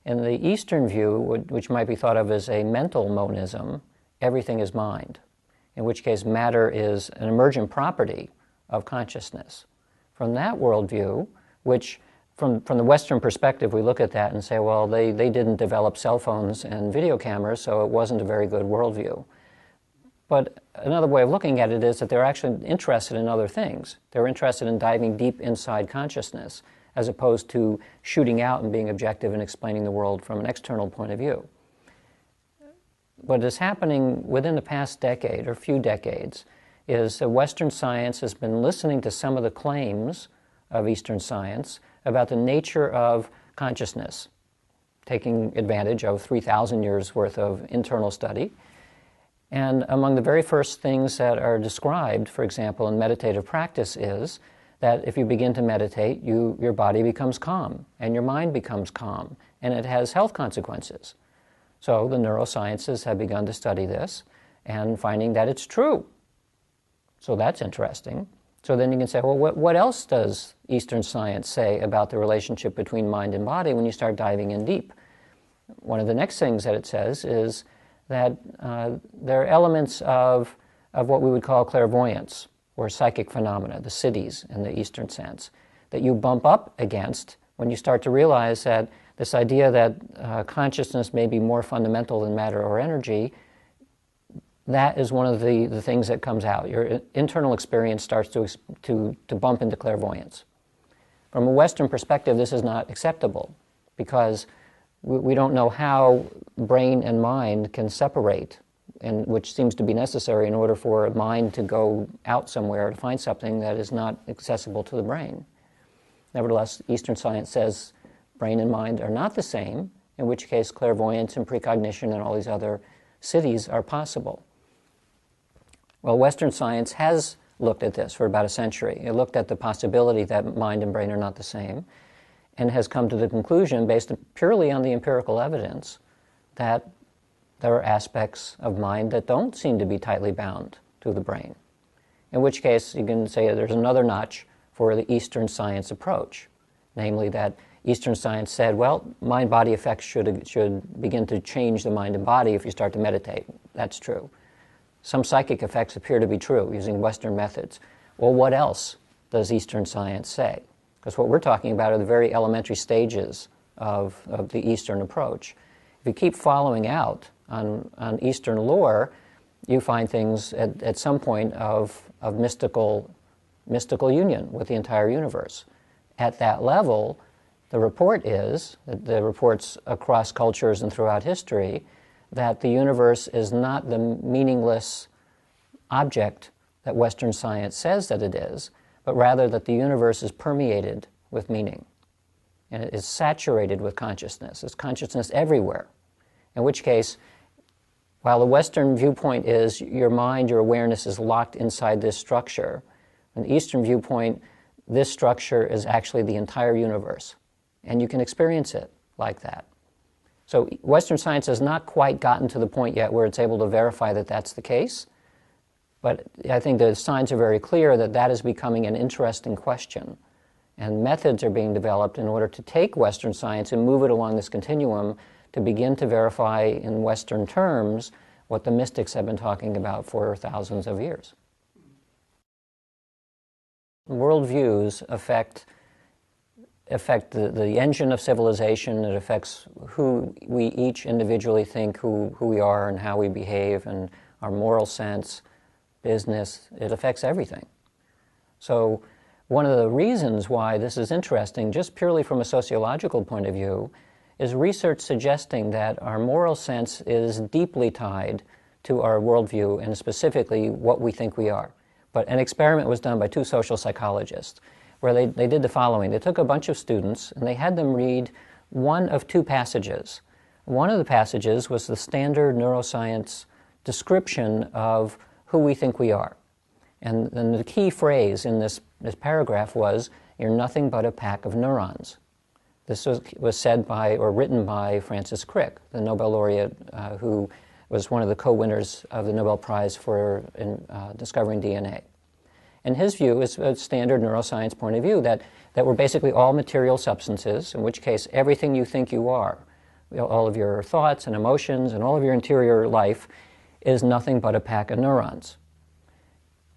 In the Eastern view, which might be thought of as a mental monism, everything is mind, in which case matter is an emergent property of consciousness. From that worldview, which from the Western perspective, we look at that and say, well, they didn't develop cell phones and video cameras, so it wasn't a very good worldview. But another way of looking at it is that they're actually interested in other things. They're interested in diving deep inside consciousness, as opposed to shooting out and being objective and explaining the world from an external point of view. What is happening within the past decade, or few decades, is that Western science has been listening to some of the claims of Eastern science about the nature of consciousness, taking advantage of 3,000 years worth of internal study. And among the very first things that are described, for example, in meditative practice is that if you begin to meditate, your body becomes calm, and your mind becomes calm, and it has health consequences. So the neurosciences have begun to study this, and finding that it's true. So that's interesting. So then you can say, well, what else does Eastern science say about the relationship between mind and body when you start diving in deep? One of the next things that it says is that there are elements of what we would call clairvoyance, or psychic phenomena, the siddhis in the Eastern sense, that you bump up against when you start to realize that this idea that consciousness may be more fundamental than matter or energy, that is one of the things that comes out. Your internal experience starts to bump into clairvoyance. From a Western perspective, this is not acceptable, because we don't know how brain and mind can separate, and which seems to be necessary in order for a mind to go out somewhere to find something that is not accessible to the brain. Nevertheless, Eastern science says brain and mind are not the same, in which case clairvoyance and precognition and all these other siddhis are possible. Well, Western science has looked at this for about a century. It looked at the possibility that mind and brain are not the same, and has come to the conclusion, based purely on the empirical evidence, that there are aspects of mind that don't seem to be tightly bound to the brain. In which case, you can say there's another notch for the Eastern science approach, namely that Eastern science said, well, mind-body effects should begin to change the mind and body if you start to meditate. That's true. Some psychic effects appear to be true using Western methods. Well, what else does Eastern science say? Because what we're talking about are the very elementary stages of the Eastern approach. If you keep following out on Eastern lore, you find things at some point of mystical union with the entire universe. At that level, the report is, the reports across cultures and throughout history, that the universe is not the meaningless object that Western science says that it is, but rather that the universe is permeated with meaning, and it is saturated with consciousness. There's consciousness everywhere, in which case, while the Western viewpoint is your mind, your awareness is locked inside this structure, in the Eastern viewpoint, this structure is actually the entire universe, and you can experience it like that. So Western science has not quite gotten to the point yet where it's able to verify that that's the case, but I think the signs are very clear that that is becoming an interesting question, and methods are being developed in order to take Western science and move it along this continuum to begin to verify in Western terms what the mystics have been talking about for thousands of years. Worldviews affect the engine of civilization. It affects who we each individually think who we are and how we behave, and our moral sense, business. It affects everything. So one of the reasons why this is interesting, just purely from a sociological point of view, is research suggesting that our moral sense is deeply tied to our worldview, and specifically what we think we are. But an experiment was done by two social psychologists where they did the following. They took a bunch of students and they had them read one of two passages. One of the passages was the standard neuroscience description of who we think we are. And then the key phrase in this paragraph was, "You're nothing but a pack of neurons." This was said by, or written by, Francis Crick, the Nobel laureate who was one of the co-winners of the Nobel Prize for discovering DNA. And his view is a standard neuroscience point of view, that we're basically all material substances, in which case everything you think you are, all of your thoughts and emotions and all of your interior life is nothing but a pack of neurons.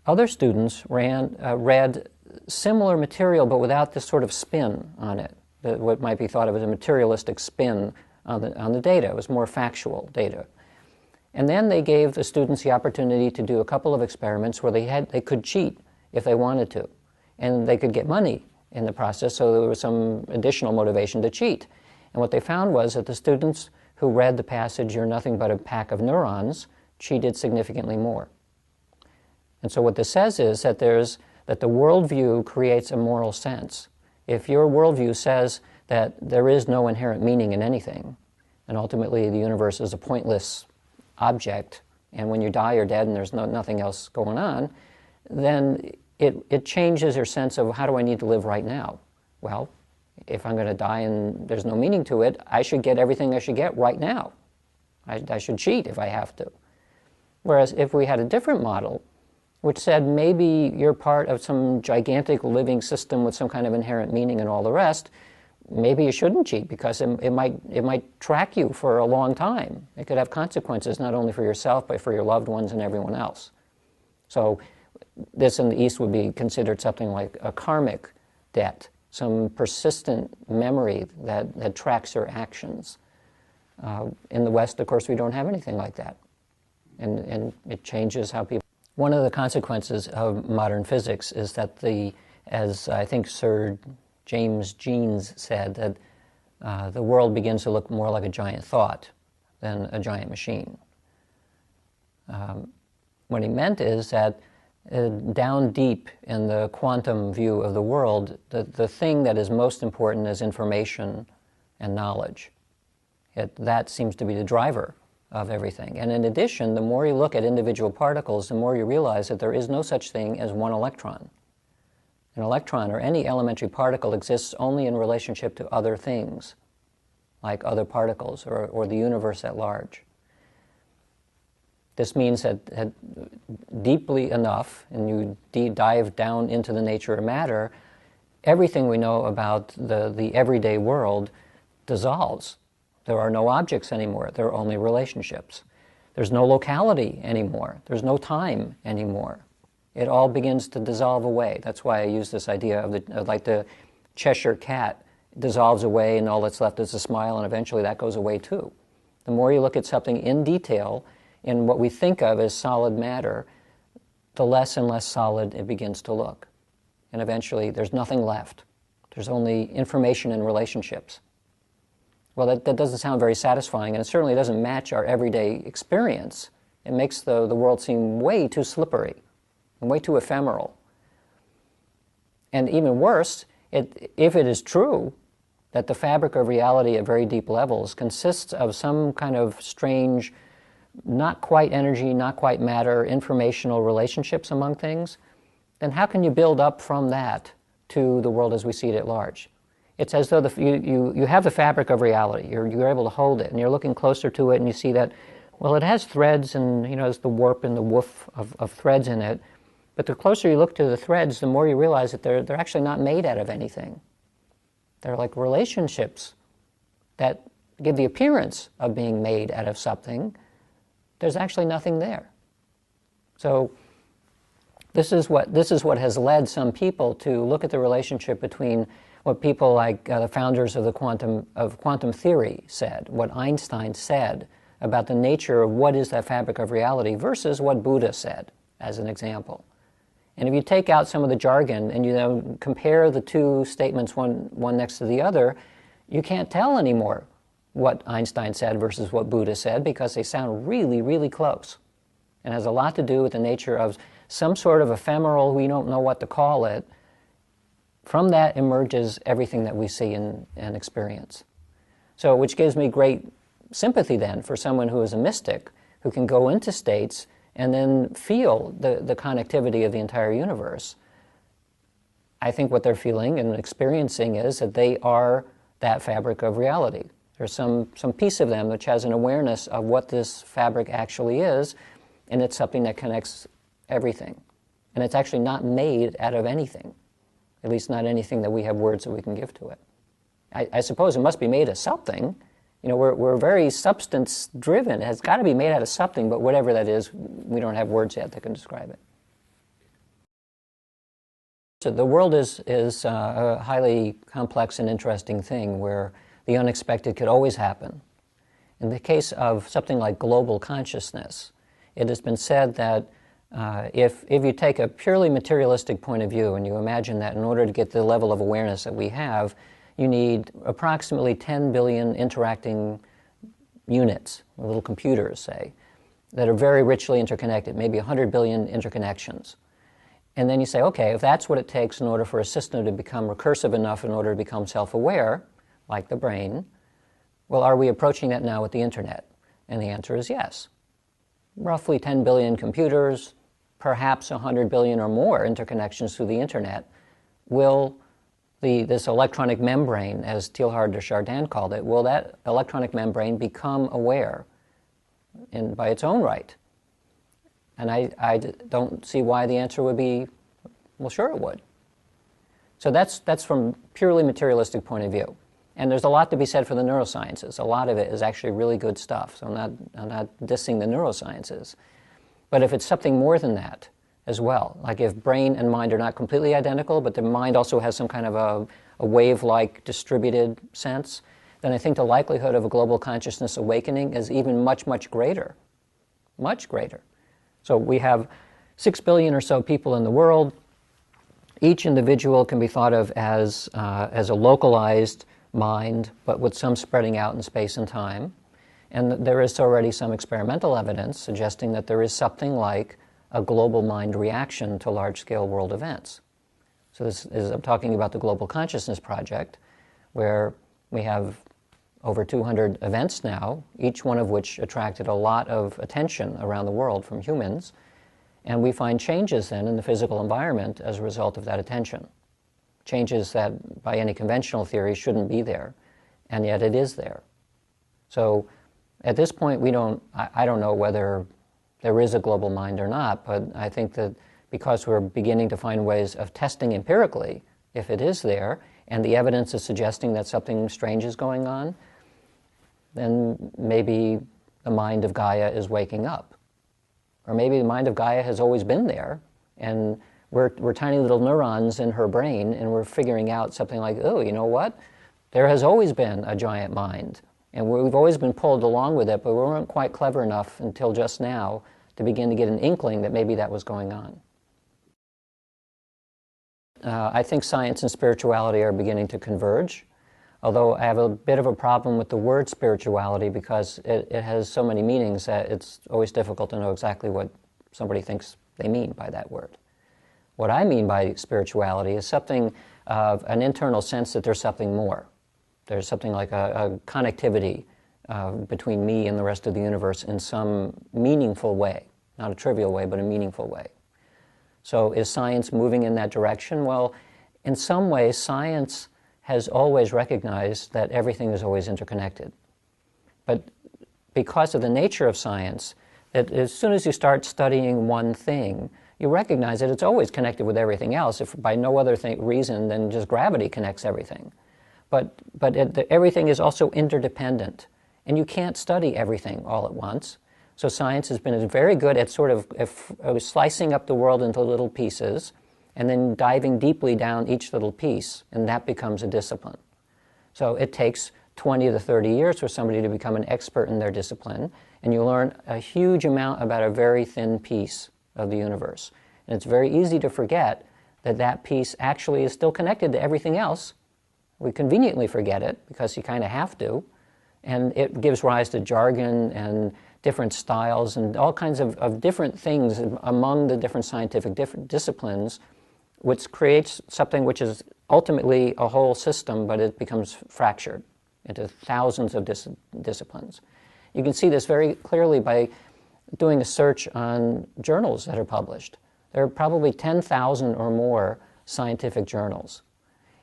Other students read similar material but without this sort of spin on it, what might be thought of as a materialistic spin on the data. It was more factual data. And then they gave the students the opportunity to do a couple of experiments where they could cheat if they wanted to. And they could get money in the process, so there was some additional motivation to cheat. And what they found was that the students who read the passage, "You're nothing but a pack of neurons," cheated significantly more. And so what this says is that that the worldview creates a moral sense. If your worldview says that there is no inherent meaning in anything, and ultimately the universe is a pointless object, and when you die you're dead and there's nothing else going on, then it changes your sense of how do I need to live right now? Well, if I'm going to die and there's no meaning to it, I should get everything I should get right now. I should cheat if I have to. Whereas if we had a different model, which said maybe you're part of some gigantic living system with some kind of inherent meaning and all the rest, maybe you shouldn't cheat because it might track you for a long time. It could have consequences not only for yourself but for your loved ones and everyone else. So this in the East would be considered something like a karmic debt, some persistent memory that tracks your actions. In the West, of course, we don't have anything like that. And it changes how people... One of the consequences of modern physics is that as I think Sir James Jeans said, that the world begins to look more like a giant thought than a giant machine. What he meant is that down deep in the quantum view of the world, the thing that is most important is information and knowledge. That seems to be the driver of everything. And in addition, the more you look at individual particles, the more you realize that there is no such thing as one electron. An electron, or any elementary particle, exists only in relationship to other things, like other particles or the universe at large. This means that deeply enough, and you dive down into the nature of matter, everything we know about the everyday world dissolves. There are no objects anymore. There are only relationships. There's no locality anymore. There's no time anymore. It all begins to dissolve away. That's why I use this idea of like the Cheshire cat dissolves away and all that's left is a smile, and eventually that goes away too. The more you look at something in detail, in what we think of as solid matter, the less and less solid it begins to look. And eventually there's nothing left. There's only information and relationships. Well, that doesn't sound very satisfying, and it certainly doesn't match our everyday experience. It makes the world seem way too slippery and way too ephemeral. And even worse, if it is true that the fabric of reality at very deep levels consists of some kind of strange, not quite energy, not quite matter, informational relationships among things, then how can you build up from that to the world as we see it at large? It's as though you have the fabric of reality. You're able to hold it, and you're looking closer to it, and you see that, well, it has threads, and there's the warp and the woof of threads in it. But the closer you look to the threads, the more you realize that they're actually not made out of anything. They're like relationships that give the appearance of being made out of something. There's actually nothing there. So this is what has led some people to look at the relationship between what people like the founders of quantum theory said, what Einstein said about the nature of what is that fabric of reality versus what Buddha said, as an example. And if you take out some of the jargon and you compare the two statements one next to the other, you can't tell anymore what Einstein said versus what Buddha said because they sound really, really close. And it has a lot to do with the nature of some sort of ephemeral, we don't know what to call it. From that emerges everything that we see and experience. So, which gives me great sympathy then for someone who is a mystic, who can go into states and then feel the connectivity of the entire universe. I think what they're feeling and experiencing is that they are that fabric of reality. There's some piece of them which has an awareness of what this fabric actually is, and it's something that connects everything. And it's actually not made out of anything, at least not anything that we have words that we can give to it. I suppose it must be made of something. You know, we're very substance-driven. It has got to be made out of something, but whatever that is, we don't have words yet that can describe it. So the world is a highly complex and interesting thing where the unexpected could always happen. In the case of something like global consciousness, it has been said that if you take a purely materialistic point of view and you imagine that in order to get the level of awareness that we have, you need approximately 10 billion interacting units, little computers, say, that are very richly interconnected, maybe 100 billion interconnections. And then you say, okay, if that's what it takes in order for a system to become recursive enough in order to become self-aware, like the brain, well, are we approaching that now with the internet? And the answer is yes. Roughly 10 billion computers, perhaps 100 billion or more interconnections through the internet, will this electronic membrane, as Teilhard de Chardin called it, will that electronic membrane become aware by its own right? And I don't see why the answer would be, well, sure it would. So that's from purely materialistic point of view. And there's a lot to be said for the neurosciences. A lot of it is actually really good stuff, so I'm not dissing the neurosciences. But if it's something more than that as well, like if brain and mind are not completely identical, but the mind also has some kind of a wave-like distributed sense, then I think the likelihood of a global consciousness awakening is even much, much greater. Much greater. So we have 6 billion or so people in the world. Each individual can be thought of as a localized mind, but with some spreading out in space and time. And there is already some experimental evidence suggesting that there is something like a global mind reaction to large-scale world events. So I'm talking about the Global Consciousness Project, where we have over 200 events now, each one of which attracted a lot of attention around the world from humans, and we find changes then in the physical environment as a result of that attention. Changes that by any conventional theory shouldn't be there, and yet it is there. So at this point I don't know whether there is a global mind or not, but I think that because we're beginning to find ways of testing empirically if it is there, and the evidence is suggesting that something strange is going on, then maybe the mind of Gaia is waking up. Or maybe the mind of Gaia has always been there, and we're tiny little neurons in her brain, and we're figuring out something like, oh, you know what? There has always been a giant mind, and we've always been pulled along with it, but we weren't quite clever enough until just now to begin to get an inkling that maybe that was going on. I think science and spirituality are beginning to converge, although I have a bit of a problem with the word spirituality because it has so many meanings that it's always difficult to know exactly what somebody thinks they mean by that word. What I mean by spirituality is something of an internal sense that there's something more. There's something like a connectivity between me and the rest of the universe in some meaningful way, not a trivial way, but a meaningful way. So is science moving in that direction? Well, in some ways, science has always recognized that everything is always interconnected. But because of the nature of science, that as soon as you start studying one thing, you recognize that it's always connected with everything else, if by no other reason than just gravity connects everything. But everything is also interdependent, and you can't study everything all at once. So science has been very good at sort of slicing up the world into little pieces and then diving deeply down each little piece, and that becomes a discipline. So it takes 20 to 30 years for somebody to become an expert in their discipline, and you learn a huge amount about a very thin piece of the universe. And it's very easy to forget that that piece actually is still connected to everything else. We conveniently forget it because you kind of have to, and it gives rise to jargon and different styles and all kinds of different things among the different scientific disciplines, which creates something which is ultimately a whole system, but it becomes fractured into thousands of disciplines. You can see this very clearly by doing a search on journals that are published. There are probably 10,000 or more scientific journals.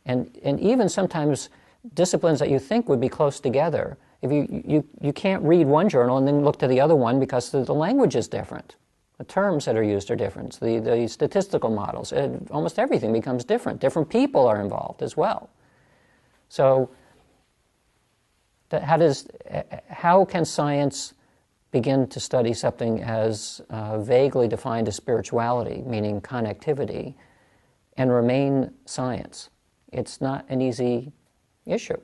And even sometimes disciplines that you think would be close together, if you can't read one journal and then look to the other one because the language is different. The terms that are used are different. The statistical models, almost everything becomes different. Different people are involved as well. So how can science begin to study something as vaguely defined as spirituality, meaning connectivity, and remain science? It's not an easy issue.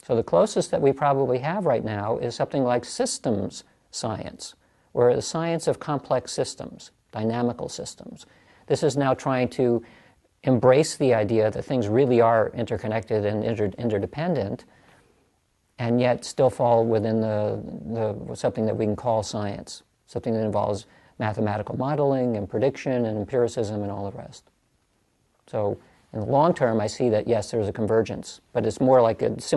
So the closest that we probably have right now is something like systems science, or the science of complex systems, dynamical systems. This is now trying to embrace the idea that things really are interconnected and interdependent, and yet still fall within the something that we can call science, something that involves mathematical modeling and prediction and empiricism and all the rest. So in the long term, I see that yes, there's a convergence, but it's more like it's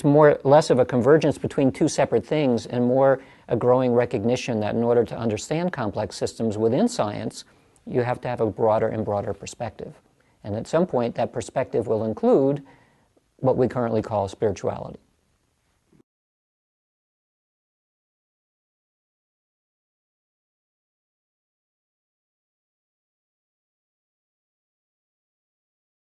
less of a convergence between two separate things and more a growing recognition that in order to understand complex systems within science, you have to have a broader and broader perspective. And at some point, that perspective will include what we currently call spirituality.